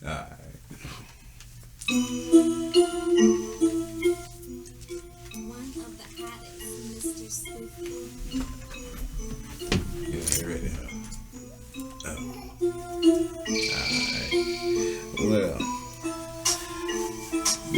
Alright. One of the hottest, Mr. Spooky. You ain't ready, huh? Oh. Alright. Well,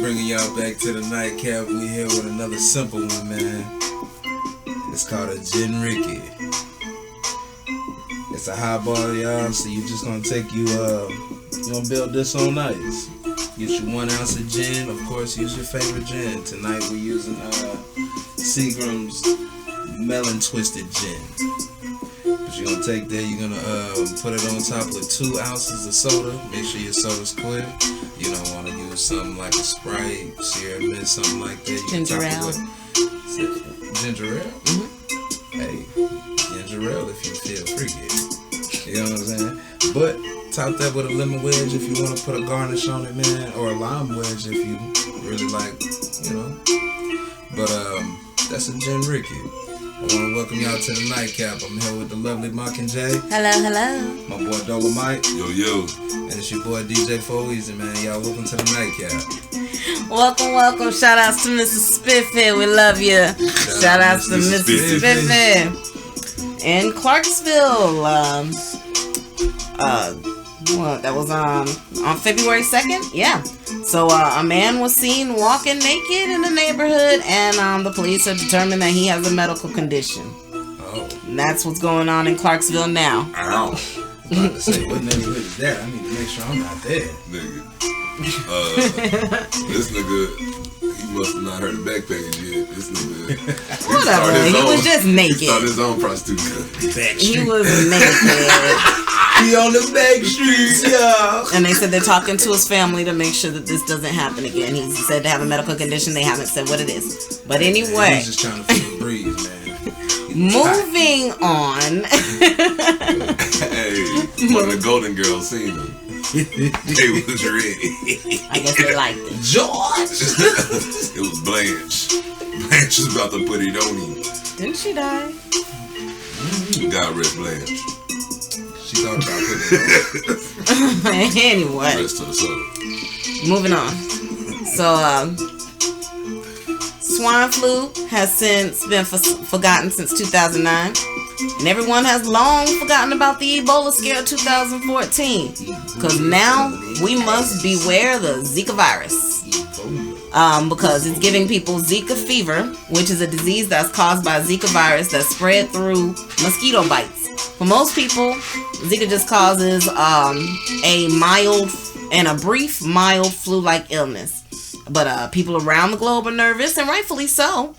bringing y'all back to the nightcap. We here with another simple one, man. It's called a gin rickey. It's a highball, y'all. So you just gonna take you gonna build this on ice. Get you 1 ounce of gin. Of course, use your favorite gin. Tonight we're using Seagram's Melon Twisted Gin. But you're gonna take that. You're gonna put it on top with 2 ounces of soda. Make sure your soda's clear. You don't want to use something like a Sprite, Sierra Mist, something like that. You Ginger can top ale. it with ginger ale. Mm-hmm. Hey, ginger ale if you feel freaky. You know what I'm saying? But top that with a lemon wedge if you want to put a garnish on it, man, or a lime wedge if you really like, you know. But that's a gin rickey. I want to welcome y'all to the nightcap. I'm here with the lovely Mockingjay. Hello, hello. My boy Dolomite. Yo. And it's your boy DJ 4 Easy, man. Y'all welcome to the nightcap. Welcome. Shout outs to Mr. Spiffy. We love you. Shout outs to Mr. Spiffy. In Clarksville. That was on February 2nd? Yeah. So a man was seen walking naked in the neighborhood, and the police have determined that he has a medical condition. Oh. And that's what's going on in Clarksville now. Ow. I'm about to say, what neighborhood is that? I need to make sure I'm not there. Nigga. This nigga, he must have not heard the back page yet. This nigga. Whatever. He was just naked. He started his own prostitute. He was naked. He on the back streets, y'all. And they said they're talking to his family to make sure that this doesn't happen again. He said to have a medical condition. They haven't said what it is. But anyway. He's just trying to feel the breeze, man. Moving on. Hey, one of the Golden Girls seen him. They was ready. I guess they liked it. George! It was Blanche. Blanche was about to put it on him. Didn't she die? God rest Blanche. She thought about putting it Anyway. Rest to the soul. Moving on. So, swine flu has since been forgotten since 2009. And everyone has long forgotten about the Ebola scare of 2014. Because now we must beware the Zika virus. Because it's giving people Zika fever, which is a disease that's caused by a Zika virus that's spread through mosquito bites. For most people, Zika just causes a brief mild flu-like illness. But people around the globe are nervous, and rightfully so,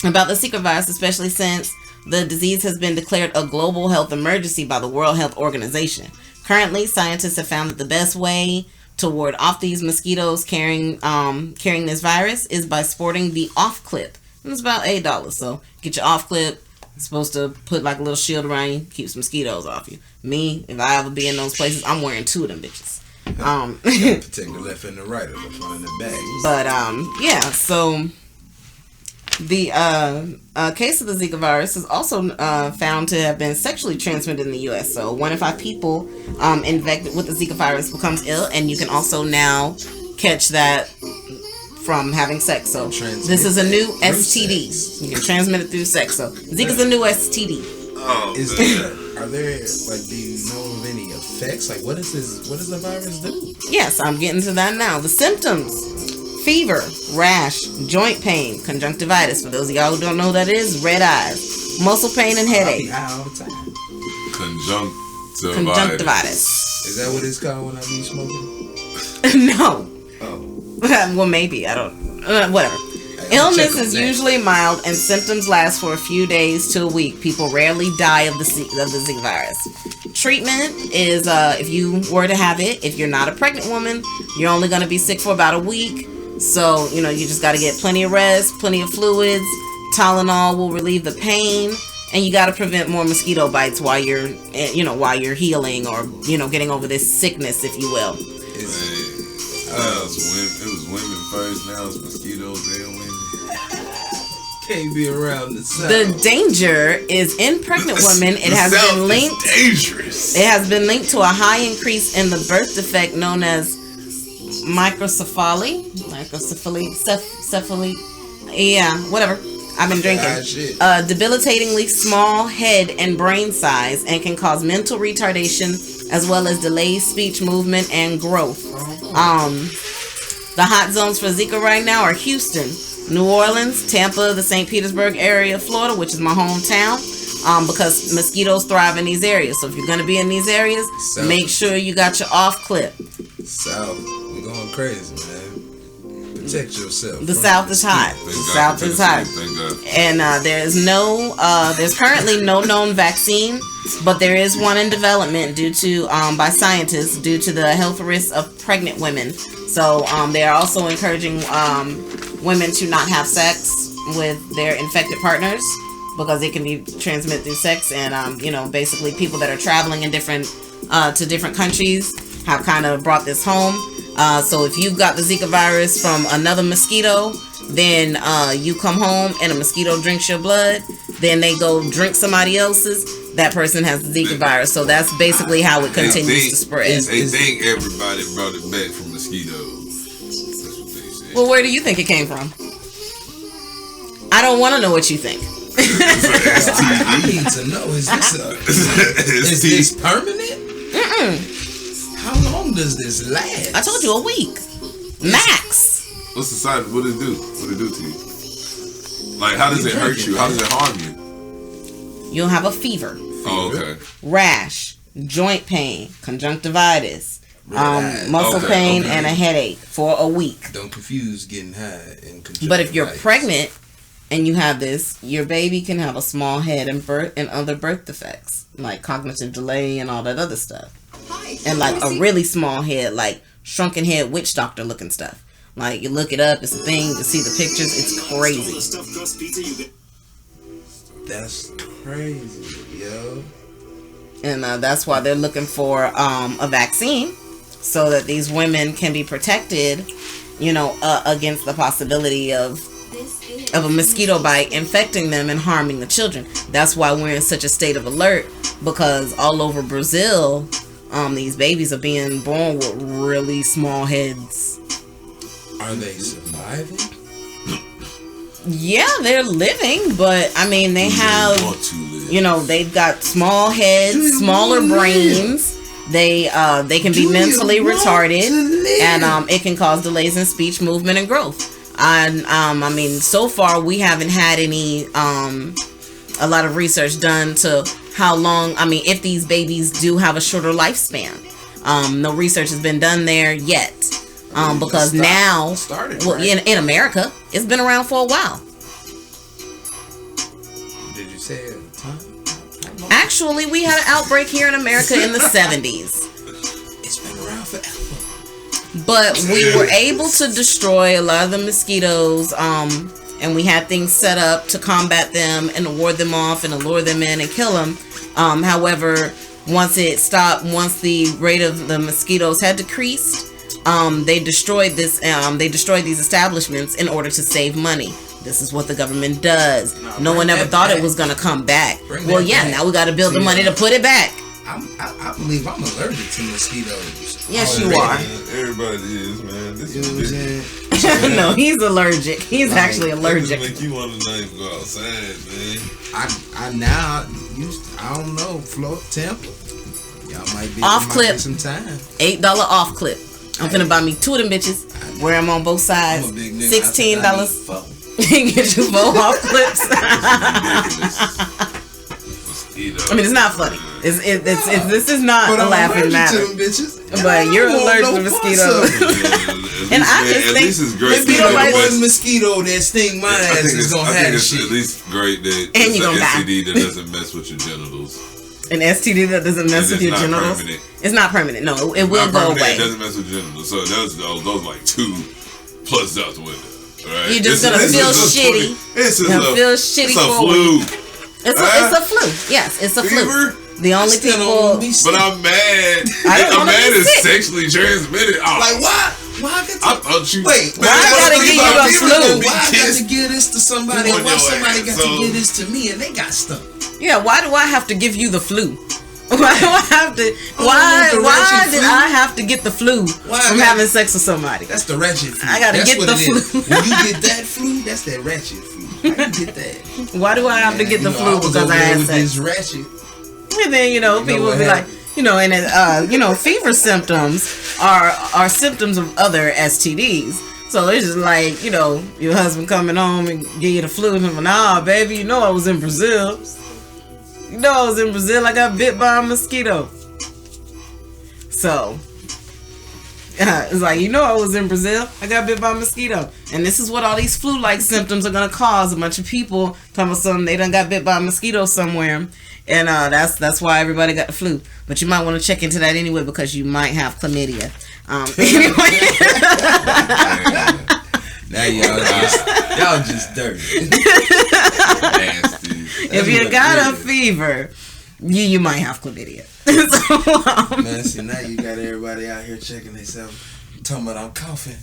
about the Zika virus, especially since the disease has been declared a global health emergency by the World Health Organization. Currently, scientists have found that the best way to ward off these mosquitoes carrying this virus is by sporting the off clip. And it's about $8. So get your off clip. It's supposed to put like a little shield around you, keeps mosquitoes off you. Me, if I ever be in those places, I'm wearing 2 of them bitches. protect the left and the right, or the front and the back. But yeah, so the case of the Zika virus is also found to have been sexually transmitted in the U.S. So 1 in 5 people infected with the Zika virus becomes ill, and you can also now catch that from having sex. So this is a new STD. You can transmit it through sex. So Zika's a new STD. Are there, like, do you know of any effects? Like, what does the virus do? Yes, I'm getting to that now. The symptoms: fever, rash, joint pain, conjunctivitis. For those of y'all who don't know what that is, red eyes, muscle pain, and headache. All the time. Conjunctivitis. Is that what it's called when I be smoking? No. Oh. Well, maybe. I don't. Whatever. Illness is usually mild, and symptoms last for a few days to a week. People rarely die of the Zika virus. Treatment is, if you were to have it, if you're not a pregnant woman, you're only going to be sick for about a week. So, you just got to get plenty of rest, plenty of fluids. Tylenol will relieve the pain, and you got to prevent more mosquito bites while you're healing or, getting over this sickness, if you will. It was women first, now it's mosquitoes and women. Can't be around the South. The danger is in pregnant women. It has been linked. Dangerous. It has been linked to a high increase in the birth defect known as microcephaly. Yeah, whatever. I've been drinking. Debilitatingly small head and brain size, and can cause mental retardation as well as delayed speech, movement, and growth. The hot zones for Zika right now are Houston, New Orleans, Tampa, the St. Petersburg area of Florida, which is my hometown, because mosquitoes thrive in these areas. So if you're going to be in these areas, make sure you got your off clip. South, we're going crazy, man. Protect yourself. The South is hot. The South is hot. And there's currently no known vaccine, but there is one in development due to by scientists due to the health risks of pregnant women. So they are also encouraging women to not have sex with their infected partners because it can be transmitted through sex. And basically people that are traveling in different countries have kind of brought this home. So if you've got the Zika virus from another mosquito, then you come home and a mosquito drinks your blood, then they go drink somebody else's, that person has the Zika virus. So that's basically how it continues to spread. They think everybody brought it back from mosquitoes. That's what they say. Well, where do you think it came from? I don't want to know what you think. I need to know, is this permanent? How long does this last? I told you a week. Max. What's the side? What does it do? What it do to you? Like, how does it hurt you? How does it harm you? You'll have a fever. Oh, okay. Rash, joint pain, conjunctivitis, muscle pain, and a headache for a week. Don't confuse getting high and conjunctivitis. But if you're pregnant and you have this, your baby can have a small head and other birth defects, like cognitive delay and all that other stuff. And like a really small head, like shrunken head witch doctor looking stuff. Like you look it up, it's a thing, to see the pictures, it's crazy. That's crazy, yo. And that's why they're looking for a vaccine so that these women can be protected, against the possibility of a mosquito bite infecting them and harming the children. That's why we're in such a state of alert, because all over Brazil, these babies are being born with really small heads. Are they surviving? Yeah, they're living, but I mean, they have, they've got small heads, smaller brains. They can be mentally retarded, and it can cause delays in speech, movement, and growth. And I mean, so far we haven't had any a lot of research done to how long. I mean, if these babies do have a shorter lifespan, no research has been done there yet. Because now, in America, it's been around for a while. Did you say it? Actually, we had an outbreak here in America in the 70s. It's been around forever. But we were able to destroy a lot of the mosquitoes, and we had things set up to combat them and ward them off and lure them in and kill them. However, once it stopped, once the rate of the mosquitoes had decreased, they destroyed these establishments in order to save money. This is what the government does. No one ever thought it was going to come back. Well, yeah, now we got to build the money to put it back. I believe I'm allergic to mosquitoes. Yes, you are. Everybody is, man. This is no, he's allergic. He's actually allergic. Make you want to not go outside, man. I don't know, Florida, Tampa. Y'all might be off clip. Some time. $8 off clip. I'm finna buy me 2 of them bitches. Wear them on both sides. $16. Get you 4 off clips. I mean, it's not funny. This is not a laughing matter. But you're allergic to mosquitoes. And I just think this is great. One mosquito that sting my ass is gonna have shit. At least great that and you're gonna STD that doesn't mess with your genitals. An STD that doesn't mess with your genitals. Permanent. It's not permanent. No, it will go away. It doesn't mess with genitals. So those like 2 plus out the window. Right? You're just gonna feel shitty. It's a flu. It's a flu. Yes, it's a fever? Flu. The only people. But I'm mad. I'm mad it's sexually transmitted. Oh. Like what? Why I got to? I thought you. Wait, why I gotta give you a flu? Why I got to give this to somebody? On Why your somebody ass, got so- to give this to me and they got stuff? Yeah, why do I have to give you the flu? Why do I have to? want the Why ratchet did flu. I have to get the flu Why from I got- having sex with somebody? That's the ratchet flu. I gotta that's get what the it is. flu. When you get that flu, that's that ratchet flu. How you get that? Why do I have to get the flu because I had with sex? this ratchet. And then people what be like, happened? and fever symptoms are symptoms of other STDs. So it's just like, your husband coming home and give you the flu, and I'm like, nah, baby, I was in Brazil. I got bit by a mosquito. So it's like, I was in Brazil. I got bit by a mosquito. And this is what all these flu-like symptoms are going to cause. A bunch of people talking about something they done got bit by a mosquito somewhere. And that's why everybody got the flu. But you might want to check into that anyway because you might have chlamydia. Anyway. Now y'all just dirty. Nasty. If you got a fever, you might have chlamydia. So, Man, see, now you got everybody out here checking themselves, talking about I'm coughing.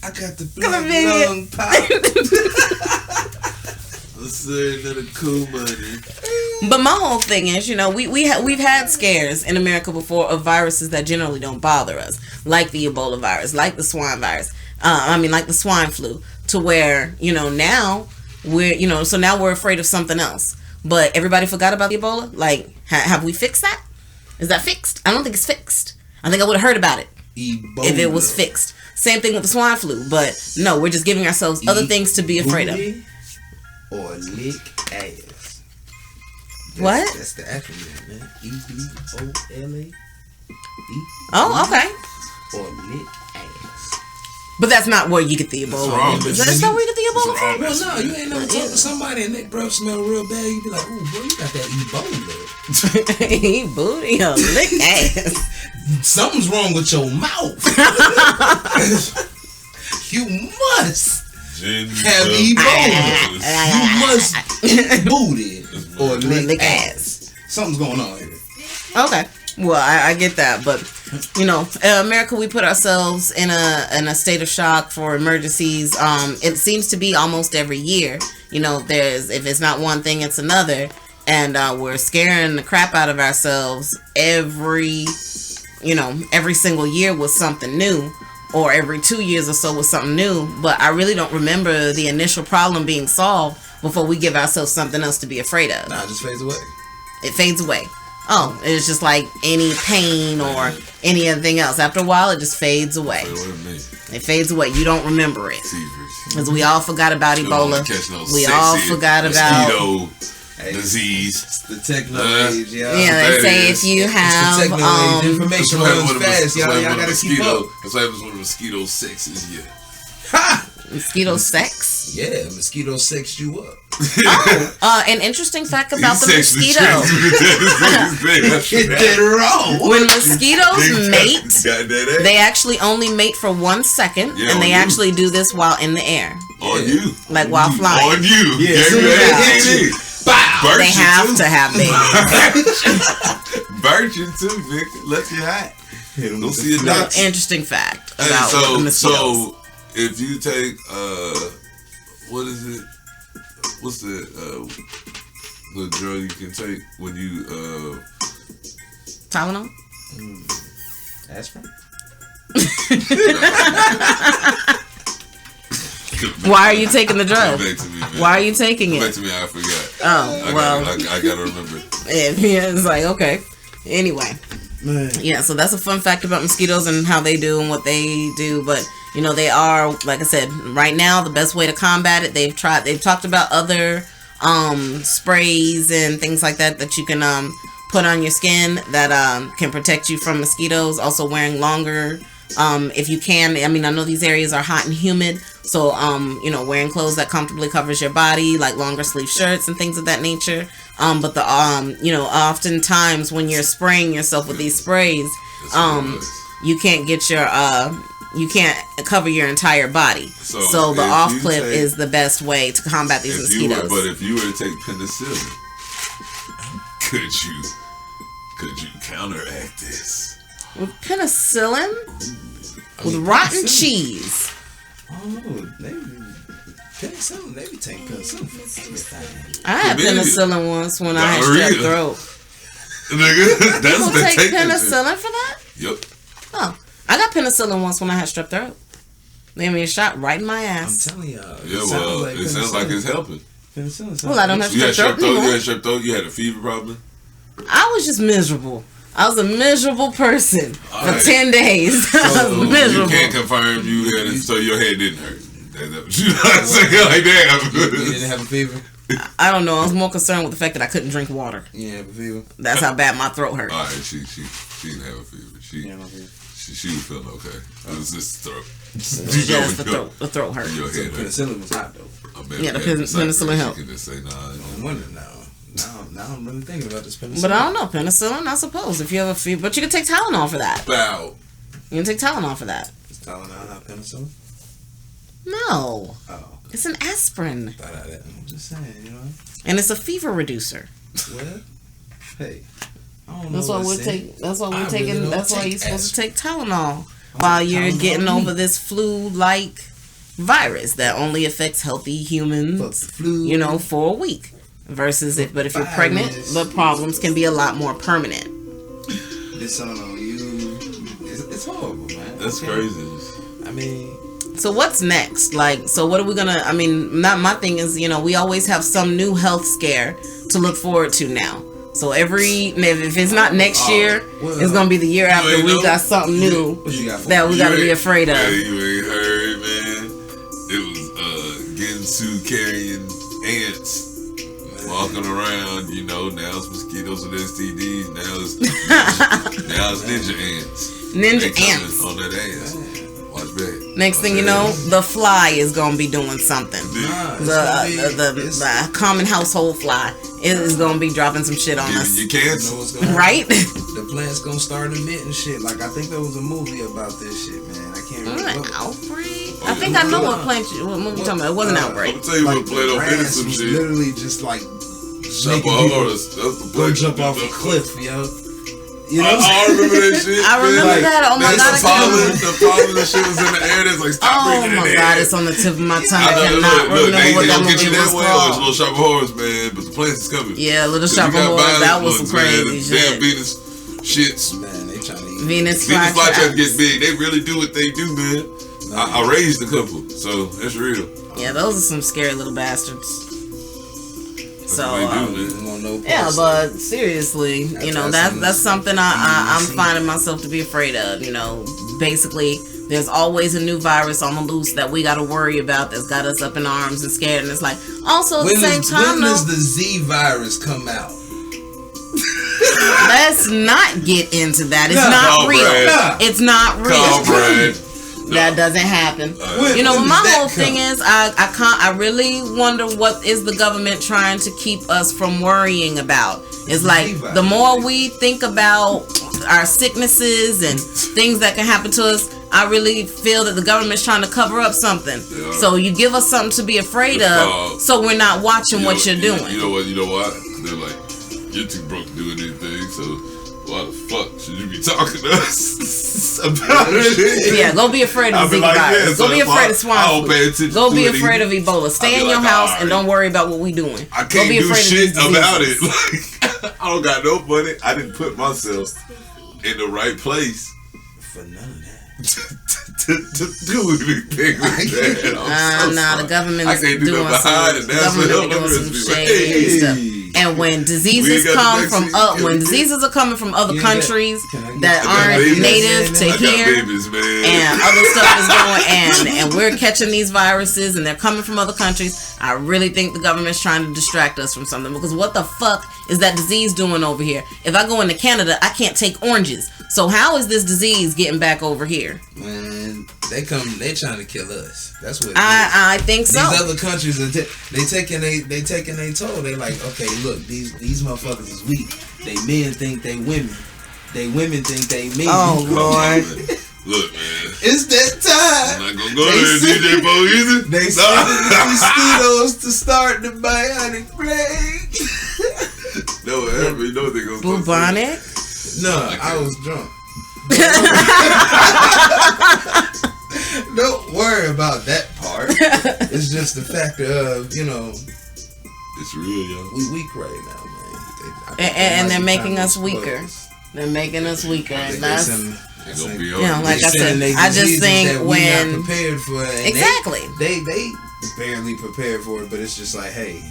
I got the black Chlamydia. lung pop. I'm serving to the cool money. But my whole thing is, we've had scares in America before of viruses that generally don't bother us, like the Ebola virus, like the swine virus. Like the swine flu, to where now we're afraid of something else. But everybody forgot about the Ebola. Like, have we fixed that? Is that fixed? I don't think it's fixed. I think I would have heard about it Ebola. if it was fixed. Same thing with the swine flu. But no, we're just giving ourselves other things to be afraid of. Or lick ass. What? That's the acronym, man. EBOLA. Oh, okay. Or lick ass. But that's not where you get the Ebola. wrong. That's not where you get the Ebola from? Well, no, you ain't never talk to somebody and that breath smell real bad. You be like, ooh, boy, you got that Ebola. He booty a lick ass. Something's wrong with your mouth. You must have Ebola. You must eat booty or lick ass. Something's going on here. Okay. Well, I get that, but in America, we put ourselves in a state of shock for emergencies. It seems to be almost every year. If it's not one thing, it's another, and we're scaring the crap out of ourselves every single year with something new, or every 2 years or so with something new. But I really don't remember the initial problem being solved before we give ourselves something else to be afraid of. Nah, it just fades away. It fades away. Oh, it's just like any pain or anything else. After a while, it just fades away. It fades away. You don't remember it. Because we all forgot about Ebola. We all forgot about mosquito disease. It's the techno age, y'all. Yeah, they say if you have it's the techno age. Information runs fast, y'all. Y'all gotta keep up. That's why it was one of mosquito sexes, yeah. Ha! mosquito sex. Yeah, mosquito sexed you up. An interesting fact about the mosquito. Get that wrong. When mosquitoes mate, they actually only mate for 1 second, and they actually do this while in the air. On you. Like while flying. On you. Yeah, as soon as they hit you, bow. They have to have babies. Virgin too, Vic. Let you hot. Don't see it nuts. Interesting fact about mosquitoes. So if you take what is it? What's the drug you can take when you Tylenol? Aspirin? Why are you taking the drug? Come back to me, man. Why are you taking Come it? back to me, I forgot. Oh, I gotta remember. Yeah, it's like, okay. Anyway. Man. Yeah, so that's a fun fact about mosquitoes and how they do and what they do. But, they are, like I said, right now, the best way to combat it, they've talked about other sprays and things like that you can put on your skin that can protect you from mosquitoes. Also wearing longer, if you can. I mean, I know these areas are hot and humid, so wearing clothes that comfortably covers your body, like longer sleeve shirts and things of that nature. But oftentimes when you're spraying yourself with these sprays, you can't get you can't cover your entire body. So the off clip is the best way to combat these mosquitoes. But if you were to take penicillin, could you counteract this? With penicillin? with rotten cheese. I don't know. Penicillin, they be taking penicillin for everything. I had penicillin once when I had strep throat. Nigga, that's People the take penicillin for that? Yep. Oh, I got penicillin once when I had strep throat. They gave me a shot right in my I'm ass. telling y'all. Yeah, well, it sounds like it's helping. Penicillin. Well, I don't have You had strep strep throat throat. You anymore. had strep throat. You had a fever problem. I was just miserable. I was a miserable person for Alright. 10 days. I was miserable. You can't confirm you had it, so your head didn't hurt. That's what you know what I'm saying? Like that. You didn't have a fever? I don't know. I was more concerned with the fact that I couldn't drink water. You didn't have a fever? That's how bad my throat hurt. All right, she didn't have a fever. She was feeling okay. It was just the throat. Just the throat hurt. Your So head hurt. penicillin was hot though. I bet Yeah, the we had penicillin helped. She can just say, nah. No wonder now. Now I'm really thinking about this penicillin. But I don't know. Penicillin, I suppose. If you have a fever. But you can take Tylenol for that. Bow. You can take Tylenol for that. Is Tylenol not penicillin? No. Oh. It's an aspirin. I'm just saying, you know. And it's a fever reducer. Well, hey. I don't That's know why what's we're in taking. That's why I we're really taking. don't That's why take you're supposed to take Tylenol I'm while you're Tylenol getting me. over this flu-like virus that only affects healthy humans. Fuck the flu. You know, for a week. Versus but if you're pregnant, the problems can be a lot more permanent. This on you. It's horrible, man. That's Okay? crazy. I mean, So what's next? Like, so what are we gonna? I mean, not my thing is, you know, we always have some new health scare to look forward to now. So if it's not next year, well, it's gonna be the year after ain't we know. got something new what you got for that we You gotta be ain't- afraid of. Hey, you ain't heard, man. It was getting to carrying ants. Walking around, you know, now it's mosquitoes and STDs. Now it's ninja ants. Ninja They coming ants. on that ass. Watch back. Next thing you know, the fly is gonna be doing something. Nah, it's gonna be- The common household fly is gonna be dropping some shit on us, You You cancer. know what's gonna happen? right? The plant's gonna start emitting shit. Like I think there was a movie about this shit, man. I can't remember. what- Outbreak. I think I know what plant. What movie you talking about? It wasn't I'm Outbreak. gonna tell you Like what played the on grass some was shit. literally just like Jump making a people horse. That's the go play. jump off a cliff, yo. You know, I remember that shit. I remember man. that. Oh my That's God, the I can't pollen, remember. the pollen and shit was in the air. That's like stop Oh breathing in my the God, air. it's on the tip of my tongue. I I know, cannot look, remember they what that don't get you movie was that way. Oh, it's called. Little Shop of Horrors, man. But the plants is coming. Yeah, Little You Shop of got Horrors. violence That was some bugs, man. crazy Damn shit. Venus shits. man, they trying to eat. Venus Venus flytraps flytraps. get big. They really do what they do, man. I raised a couple, so that's real. Yeah, those are some scary little bastards. That's So, what they I do, don't man. even want no yeah, parts but seriously, you know, that's something I'm easy. finding myself to be afraid of. You know, basically, there's always a new virus on the loose that we got to worry about that's got us up in arms and scared. And it's like, also at the same time, when though, does the Z virus come out? let's not get into that. It's Nah. not Come on, real. Brad. It's not real. Come, Brad. That doesn't happen. When- You know, when my does that whole thing come? is, I really wonder what is the government trying to keep us from worrying about. It's like the more we think about our sicknesses and things that can happen to us, I really feel that the government's trying to cover up something. Yeah. So you give us something to be afraid of, so we're not watching what you're doing. You know what? You know why? They're like, you're too broke to do anything, so why the fuck should you be talking to us about it? Yeah, go be afraid I'll of be Zika like, virus. yeah, Go so be if afraid I of swine don't pay flu. attention Go to be it afraid either. of Ebola. I'll Stay be in your like, house alright. and don't worry about what we doing. I Go can't be do afraid shit of these about it. diseases. Like, I don't got no money. I didn't put myself in the right place For none of that. to do anything with that. I'm so Nah, sorry. the government I is can't do doing nothing behind it. some, That's government what be doing some be like, shady stuff. hey. And when diseases We got come the from vaccine. when diseases are coming from other Yeah, countries can I get that some aren't babies? native to I got here, babies, man. and other stuff is going and we're catching these viruses and they're coming from other countries, I really think the government's trying to distract us from something, because what the fuck is that disease doing over here? If I go into Canada, I can't take oranges. So how is this disease getting back over here? Man, they trying to kill us. That's what it is. I think so. These other countries are they taking they toll. They like, okay, look, these motherfuckers is weak. They men think they women. They women think they men. Oh Lord. Look, man. It's that time. I'm not gonna go there and DJ Bo either. They sending the mosquitoes to start the bionic plague. No, ever. You know what they gonna start Bubonic? No, I was drunk. Don't worry about that part. It's just the factor of, It's real, yo. we weak right now, man. And they're making us weaker. They're making us weaker, and that's It's gonna be like I said, I just think when not prepared for it, exactly they barely prepared for it, but it's just like, hey,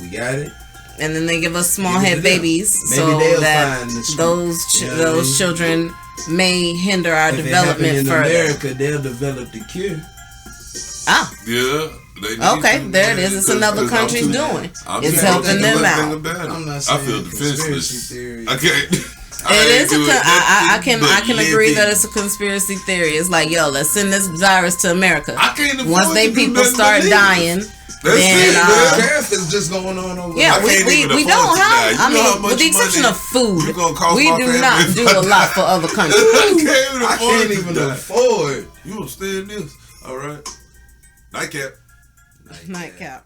we got it. And then they give us small head babies, so that those children may hinder our development further. In America, they'll develop the cure. Ah. Yeah. Okay, there it is. It's another country's doing. It's helping them out. I'm not saying I feel defenseless. Theory. I can't. I can agree that it's a conspiracy theory. It's like, yo, let's send this virus to America. I can't afford Once they people start dying, then tariff is just going on over. Yeah, we don't have. I mean, with the exception of food, we do not do a lot for other countries. I can't even afford. You don't stay in this. All right. Nightcap. Nightcap.